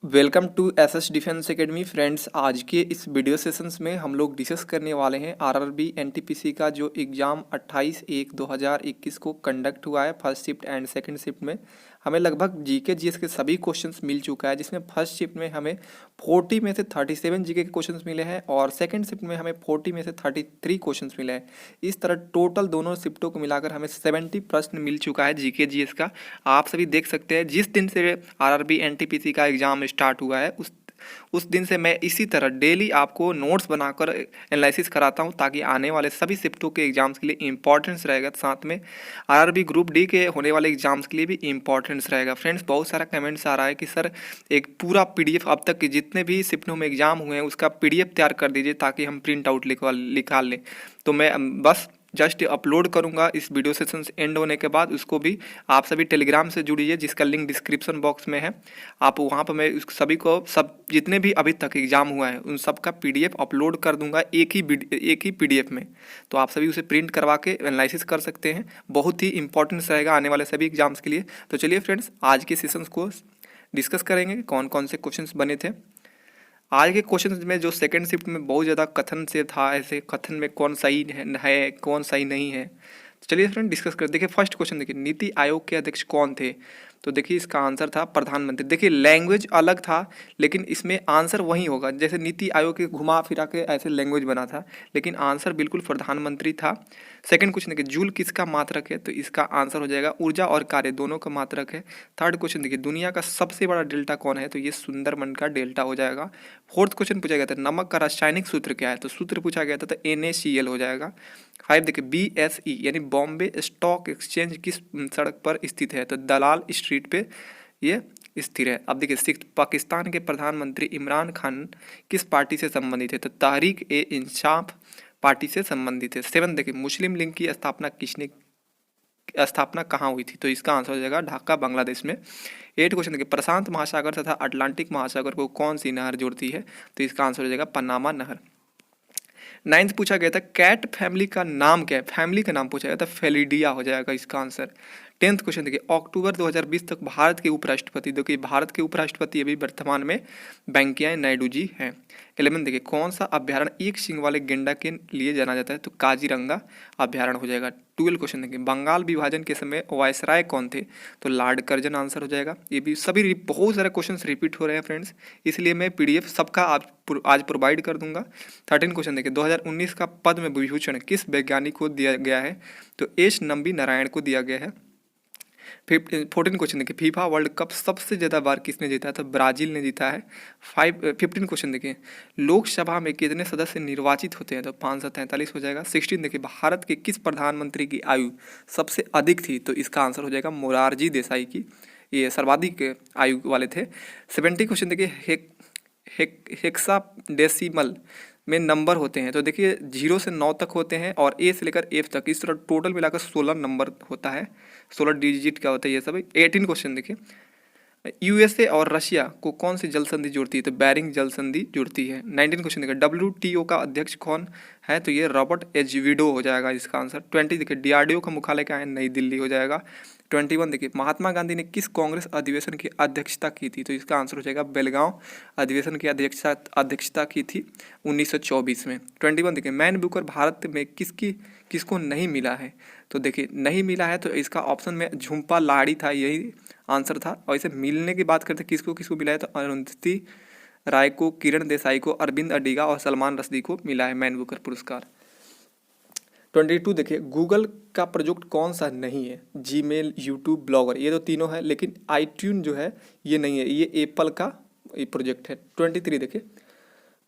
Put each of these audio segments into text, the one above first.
Welcome to SS defence academy friends. आज के इस वीडियो सेशंस में हम लोग डिस्कस करने वाले हैं आरआरबी एनटीपीसी का जो एग्ज़ाम 28/1/2021 को कंडक्ट हुआ है first shift and second shift में। हमें लगभग जीके जीएस के सभी क्वेश्चंस मिल चुका है, जिसमें फर्स्ट शिफ्ट में हमें 40 में से 37 जीके के क्वेश्चंस मिले हैं और सेकंड शिफ्ट में हमें 40 में से 33 क्वेश्चंस मिले हैं। इस तरह टोटल दोनों शिफ्टों को मिलाकर हमें 70 प्रश्न मिल चुका है जीके जीएस का। आप सभी देख सकते हैं जिस दिन से आरआरबी एनटीपीसी का एग्ज़ाम स्टार्ट हुआ है उस दिन से मैं इसी तरह डेली आपको नोट्स बनाकर एनालिसिस कराता हूं, ताकि आने वाले सभी शिफ्टों के एग्जाम्स के लिए इंपॉर्टेंस रहेगा। साथ में आरआरबी ग्रुप डी के होने वाले एग्जाम्स के लिए भी इंपॉर्टेंस रहेगा। फ्रेंड्स, बहुत सारा कमेंट्स आ रहा है कि सर एक पूरा पीडीएफ अब तक के जितने भी शिफ्टों में एग्जाम हुए हैं उसका पीडीएफ तैयार कर दीजिए ताकि हम प्रिंट आउट निकाल लें। तो मैं बस जस्ट अपलोड करूंगा इस वीडियो सेशन एंड होने के बाद। उसको भी आप सभी टेलीग्राम से जुड़िए, जिसका लिंक डिस्क्रिप्शन बॉक्स में है। आप वहाँ पर मैं सभी को सब जितने भी अभी तक एग्जाम हुआ है उन सब का पीडीएफ अपलोड कर दूंगा एक ही पीडीएफ में। तो आप सभी उसे प्रिंट करवा के एनालिसिस कर सकते हैं। बहुत ही इंपॉर्टेंस रहेगा आने वाले सभी एग्जाम्स के लिए। तो चलिए फ्रेंड्स, आज के सेशंस को डिस्कस करेंगे कौन कौन से क्वेश्चंस बने थे। आज के क्वेश्चन में जो सेकंड शिफ्ट में बहुत ज़्यादा कथन से था, ऐसे कथन में कौन सही है कौन सही नहीं है। तो चलिए फ्रेंड डिस्कस कर। देखिए फर्स्ट क्वेश्चन, देखिए नीति आयोग के अध्यक्ष कौन थे। तो देखिए इसका आंसर था प्रधानमंत्री। देखिए लैंग्वेज अलग था लेकिन इसमें आंसर वही होगा। जैसे नीति आयोग के घुमा फिरा के ऐसे लैंग्वेज बना था, लेकिन आंसर बिल्कुल प्रधानमंत्री था। सेकंड क्वेश्चन देखिए जूल किसका मात्रक है। तो इसका आंसर हो जाएगा ऊर्जा और कार्य दोनों का मात्रक है। थर्ड क्वेश्चन देखिए दुनिया का सबसे बड़ा डेल्टा कौन है। तो ये सुंदरबन का डेल्टा हो जाएगा। फोर्थ क्वेश्चन पूछा गया था नमक का रासायनिक सूत्र क्या है। तो सूत्र पूछा गया था तो NaCl हो जाएगा। 5 देखिए BSE यानी बॉम्बे स्टॉक एक्सचेंज किस सड़क पर स्थित है। तो दलाल स्ट्रीट पे ये स्थिर है। अब देखिए सिक्स, पाकिस्तान के प्रधानमंत्री इमरान खान किस पार्टी से संबंधित है। तो तहरीक ए इंसाफ पार्टी से संबंधित है। 7 देखिए मुस्लिम लीग की स्थापना कहाँ हुई थी। तो इसका आंसर हो जाएगा ढाका बांग्लादेश में। 8 क्वेश्चन देखिए प्रशांत महासागर तथा अटलांटिक महासागर को कौन सी नहर जोड़ती है। तो इसका आंसर हो जाएगा पनामा नहर। 9th पूछा गया था कैट फैमिली का नाम क्या है। फैमिली का नाम पूछा गया था फेलिडिया हो जाएगा इसका आंसर। 10th क्वेश्चन देखिए अक्टूबर 2020 तक भारत के उपराष्ट्रपति, देखिए भारत के उपराष्ट्रपति अभी वर्तमान में वेंकैया नायडू जी हैं। 11 देखिए कौन सा अभ्यारण्य एक सींग वाले गेंडा के लिए जाना जाता है। तो काजीरंगा अभ्यारण्य हो जाएगा। 12 क्वेश्चन देखिए बंगाल विभाजन के समय वायसराय कौन थे। तो लॉर्ड कर्जन आंसर हो जाएगा। ये भी सभी बहुत सारे क्वेश्चन रिपीट हो रहे हैं फ्रेंड्स, इसलिए मैं पीडीएफ सबका आज प्रोवाइड कर दूंगा। 13 क्वेश्चन देखिए 2019 का पद्म विभूषण किस वैज्ञानिक को दिया गया है। तो एच नंबी नारायण को दिया गया है। 14 क्वेश्चन देखिए फीफा वर्ल्ड कप सबसे ज़्यादा बार किसने जीता है। तो ब्राजील ने जीता है। 15 क्वेश्चन देखिए लोकसभा में कितने सदस्य निर्वाचित होते हैं। तो 543 हो जाएगा। 16 देखिए भारत के किस प्रधानमंत्री की आयु सबसे अधिक थी। तो इसका आंसर हो जाएगा मोरारजी देसाई की, ये सर्वाधिक आयु वाले थे। 70 क्वेश्चन देखिए हेक्साडेसिमल में नंबर होते हैं। तो देखिए 0 से 9 तक होते हैं और A से लेकर F तक, इस तरह टोटल मिलाकर 16 नंबर होता है, 16 डिजिट का होता है ये सब। 18 क्वेश्चन देखिए USA और रशिया को कौन सी जल संधि जोड़ती है। तो बैरिंग जल संधि जुड़ती है। 19 क्वेश्चन देखिए WTO का अध्यक्ष कौन है। तो ये रॉबर्ट एजविडो हो जाएगा इसका आंसर। 20 देखिए DRDO का मुख्यालय क्या है, नई दिल्ली हो जाएगा। 21 देखिए महात्मा गांधी ने किस कांग्रेस अधिवेशन की अध्यक्षता की थी। तो इसका आंसर हो जाएगा बेलगांव अधिवेशन की अध्यक्षता की थी 1924 में। 21 देखिए मैन बुकर भारत में किसको नहीं मिला है। तो देखिए नहीं मिला है तो इसका ऑप्शन में झुम्पा लाहिड़ी था, यही आंसर था। और इसे मिलने की बात करते किसको किसको मिला है। तो अरुंधति राय को, किरण देसाई को, अरविंद अडिगा और सलमान रश्दी को मिला है मैन बुकर पुरस्कार। 22 देखिए गूगल का प्रोजेक्ट कौन सा नहीं है। जीमेल, यूट्यूब, ब्लॉगर, ये तो तीनों है, लेकिन आईट्यून जो है ये नहीं है, ये एप्पल का प्रोजेक्ट है। 23 देखिए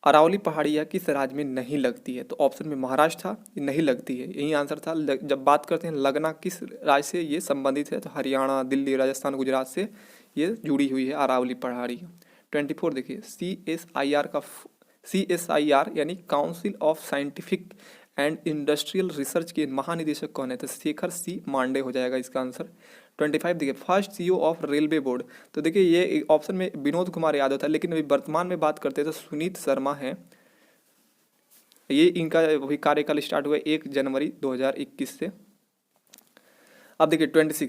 अरावली पहाड़ियाँ किस राज्य में नहीं लगती है। तो ऑप्शन में महाराष्ट्र था, ये नहीं लगती है, यही आंसर था। जब बात करते हैं लगना किस राज्य से ये संबंधित है। तो हरियाणा, दिल्ली, राजस्थान, गुजरात से ये जुड़ी हुई है अरावली पहाड़ी। 24 देखिए CSIR यानी council of scientific and industrial research के महानिदेशक कौन है। तो शेखर C मांडे हो जाएगा इसका आंसर। 25 देखिए first CEO of railway board. तो देखिए ये ऑप्शन में विनोद कुमार यादव था, लेकिन अभी वर्तमान में बात करते हैं तो सुनीत शर्मा है। ये इनका वही कार्यकाल स्टार्ट हुआ 1 जनवरी 2021 से। अब देखिए 26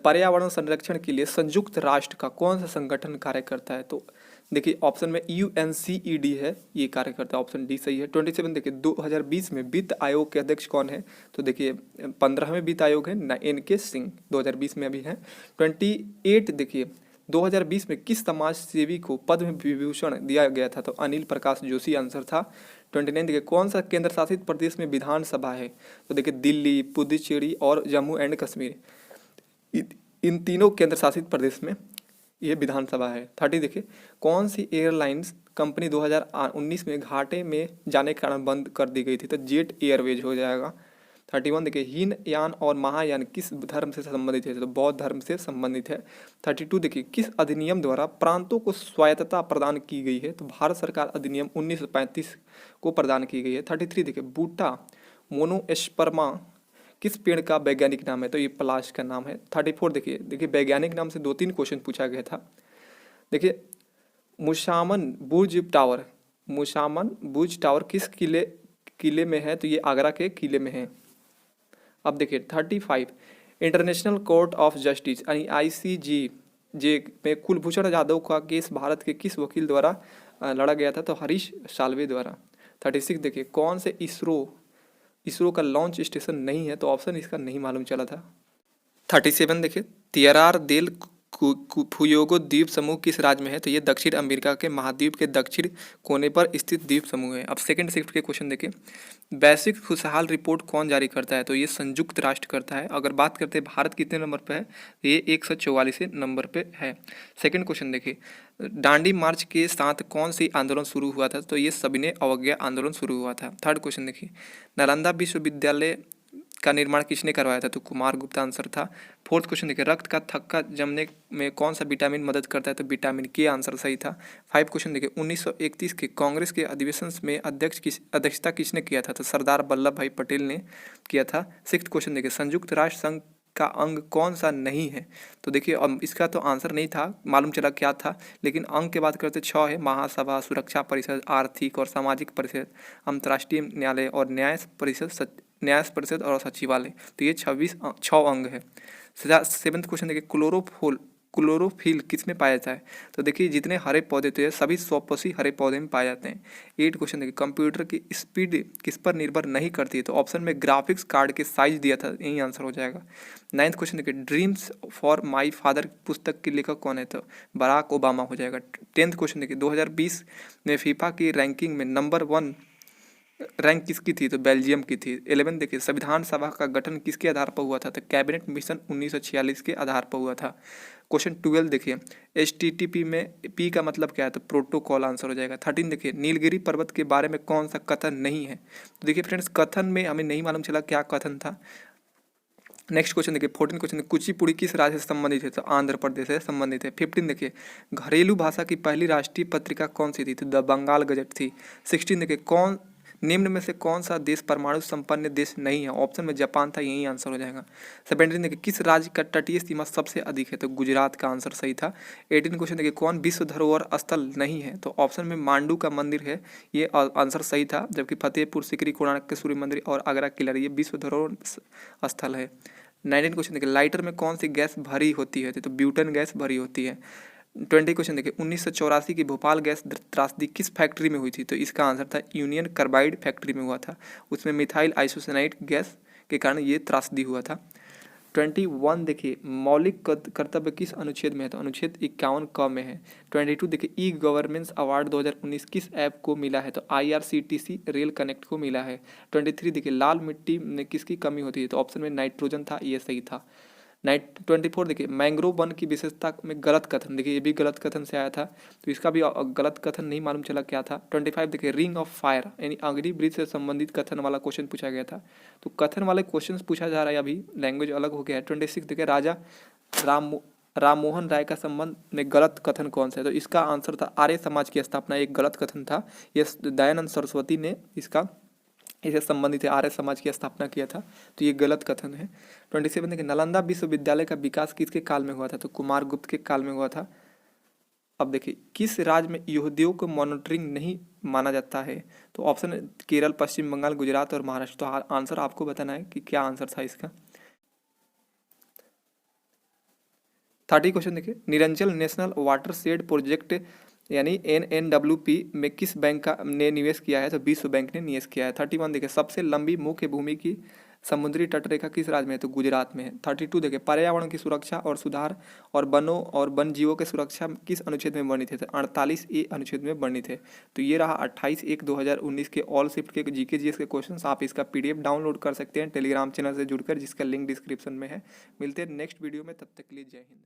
पर्यावरण संरक्षण के लिए संयुक्त राष्ट्र का कौन सा संगठन कार्य करता है? तो देखिए ऑप्शन में UNCED है, ये कार्य करता है, ऑप्शन डी सही है। 27 देखिए 2020 में वित्त आयोग के अध्यक्ष कौन है? तो देखिए 15वें वित्त आयोग है NK सिंह, 2020 में अभी है। 28 देखिए 2020 में किस समाज सेवी को पद्म विभूषण दिया गया था? तो अनिल प्रकाश जोशी आंसर था। 29 देखिए कौन सा केंद्र शासित प्रदेश में विधानसभा है? तो देखिए दिल्ली, पुदुचेरी और जम्मू एंड कश्मीर, इन तीनों केंद्र शासित प्रदेश में ये विधानसभा है। 30 देखिए कौन सी एयरलाइंस कंपनी 2019 में घाटे में जाने के कारण बंद कर दी गई थी? तो जेट एयरवेज हो जाएगा। 31 देखिए हीनयान और महायान किस धर्म से संबंधित है? तो बौद्ध धर्म से संबंधित है। 32 देखिए किस अधिनियम द्वारा प्रांतों को स्वायत्तता प्रदान की गई है? तो भारत सरकार अधिनियम 1935 को प्रदान की गई है। 33 देखिए बूटा मोनोएस्पर्मा किस पेड़ का वैज्ञानिक नाम है? तो ये पलाश का नाम है। 34 देखिए वैज्ञानिक नाम से 2-3 क्वेश्चन पूछा गया था। देखिए मुशामन बुर्ज टावर किस किले में है? तो ये आगरा के किले में है। अब देखिए 35 इंटरनेशनल कोर्ट ऑफ जस्टिस यानी ICJ में कुलभूषण जाधव का केस भारत के किस वकील द्वारा लड़ा गया था? तो हरीश साल्वे द्वारा। 36 देखिए कौन से इसरो का लॉन्च स्टेशन नहीं है? तो ऑप्शन इसका नहीं मालूम चला था। 37 देखिए तियारार देल फुयोगो द्वीप समूह किस राज्य में है? तो ये दक्षिण अमेरिका के महाद्वीप के दक्षिण कोने पर स्थित द्वीप समूह है। अब सेकंड शिफ्ट के क्वेश्चन देखिए वैश्विक खुशहाल रिपोर्ट कौन जारी करता है? तो ये संयुक्त राष्ट्र करता है। अगर बात करते हैं भारत कितने नंबर पे है? तो ये 144 नंबर पे है। सेकंड क्वेश्चन देखिए दांडी मार्च के साथ कौन सी आंदोलन शुरू हुआ था? तो ये सविनय अवज्ञा आंदोलन शुरू हुआ था। थर्ड क्वेश्चन देखिए नालंदा विश्वविद्यालय का निर्माण किसने करवाया था? तो कुमार गुप्ता आंसर था। फोर्थ क्वेश्चन देखिए रक्त का थक्का जमने में कौन सा विटामिन मदद करता है? तो विटामिन के आंसर सही था। 5 क्वेश्चन देखिए 1931 के कांग्रेस के अधिवेशन में अध्यक्षता किसने किया था? तो सरदार वल्लभ भाई पटेल ने किया था। 6th क्वेश्चन देखिए संयुक्त राष्ट्र संघ का अंग कौन सा नहीं है? तो देखिए अब इसका तो आंसर नहीं था, मालूम चला क्या था, लेकिन अंग की बात करते 6 है महासभा, सुरक्षा परिषद, आर्थिक और सामाजिक परिषद, अंतर्राष्ट्रीय न्यायालय और न्याय परिषद और सचिवालय। तो ये 6 अंग है। 7th क्वेश्चन देखिए क्लोरोफिल किस में पाया जाता है? तो देखिए जितने हरे पौधे थे सभी स्वपोषी हरे पौधे में पाए जाते हैं। 8 क्वेश्चन देखिए कंप्यूटर की स्पीड किस पर निर्भर नहीं करती है? तो ऑप्शन में ग्राफिक्स कार्ड के साइज दिया था, यही आंसर हो जाएगा। 9th क्वेश्चन देखिए ड्रीम्स फॉर माई फादर पुस्तक के लेखक कौन है? तो बराक ओबामा हो जाएगा। 10th क्वेश्चन देखिए 2020 में फीफा की रैंकिंग में नंबर 1 रैंक किसकी थी? तो बेल्जियम की थी। 11 देखिए संविधान सभा का गठन किसके आधार पर हुआ था? तो कैबिनेट मिशन 1946 के आधार पर हुआ था। क्वेश्चन 12 देखिए HTTP में P का मतलब क्या है? तो प्रोटोकॉल आंसर हो जाएगा। 13 देखिए नीलगिरी पर्वत के बारे में कौन सा कथन नहीं है? तो देखिए फ्रेंड्स कथन में हमें नहीं मालूम चला क्या कथन था। नेक्स्ट क्वेश्चन देखिए 14 क्वेश्चन कुचिपुड़ी किस राज्य से संबंधित है? तो आंध्र प्रदेश से संबंधित है। 15 देखिए घरेलू भाषा की पहली राष्ट्रीय पत्रिका कौन सी थी? तो द बंगाल गजट थी। 16 देखिए निम्न में से कौन सा देश परमाणु संपन्न देश नहीं है? ऑप्शन में जापान था, यही आंसर हो जाएगा। 17 देखिए किस राज्य का तटीय सीमा सबसे अधिक है? तो गुजरात का आंसर सही था। 18 क्वेश्चन देखिए कौन विश्व धरोहर स्थल नहीं है? तो ऑप्शन में मांडू का मंदिर है, ये आंसर सही था। जबकि फतेहपुर सीकरी, कोणार्क के सूर्य मंदिर और आगरा किला ये विश्व धरोहर स्थल है। 19 क्वेश्चन देखिए लाइटर में कौन सी गैस भरी होती है? तो ब्यूटेन गैस भरी होती है। 20 क्वेश्चन देखिए 1984 की भोपाल गैस त्रासदी किस फैक्ट्री में हुई थी? तो इसका आंसर था यूनियन कार्बाइड फैक्ट्री में हुआ था। उसमें मिथाइल आइसोसाइनाइड गैस के कारण ये त्रासदी हुआ था। 21 देखिए मौलिक कर्तव्य किस अनुच्छेद में है? तो अनुच्छेद 51 क में है। 22 देखिए ई गवर्नेंस अवार्ड 2019 किस ऐप को मिला है? तो IRCTC रेल कनेक्ट को मिला है। 23 देखिए लाल मिट्टी में किसकी कमी होती है? तो ऑप्शन में नाइट्रोजन था, ये सही था। 24 देखिए मैंग्रोव वन की विशेषता में गलत कथन, देखिए ये भी गलत कथन से आया था, तो इसका भी गलत कथन नहीं मालूम चला क्या था। 25 देखिए रिंग ऑफ फायर यानी अग्नि ब्रिज से संबंधित कथन वाला क्वेश्चन पूछा गया था, तो कथन वाले क्वेश्चन पूछा जा रहा है, अभी लैंग्वेज अलग हो गया है। 26 देखिए राजा राम मोहन राय का संबंध में गलत कथन कौन सा है? तो इसका आंसर था आर्य समाज की स्थापना, एक गलत कथन था, ये दयानंद सरस्वती ने इसे संबंधित है, आर्य समाज की स्थापना किया था, तो ये गलत कथन है। 27 देखिए नालंदा विश्वविद्यालय का विकास किसके काल में हुआ था? तो कुमार गुप्त के काल में हुआ था। अब देखिए किस राज्य में यहूदियों को मॉनिटरिंग नहीं माना जाता है? तो ऑप्शन है केरल, पश्चिम बंगाल, गुजरात और महाराष्ट्र। तो आंसर आपको बताना है कि क्या आंसर था इसका। 30 क्वेश्चन देखिए, निरंजल नेशनल वाटर शेड प्रोजेक्ट यानी NNWP में किस बैंक का ने निवेश किया है? तो विश्व बैंक ने निवेश किया है। 31 देखिए, सबसे लंबी मुख्य भूमि की समुद्री तटरेखा किस राज्य में है? तो गुजरात में है। 32 देखिए, पर्यावरण की सुरक्षा और सुधार और वनों और वन जीवों की सुरक्षा किस अनुच्छेद में वर्णित है? तो 48A अनुच्छेद में वर्णित है। तो ये रहा 28/1/2019 के ऑल शिफ्ट के जीके जीएस के क्वेश्चंस। आप इसका PDF डाउनलोड कर सकते हैं टेलीग्राम चैनल से जुड़कर, जिसका लिंक डिस्क्रिप्शन में है। मिलते हैं नेक्स्ट वीडियो में, तब तक के लिए जय हिंद।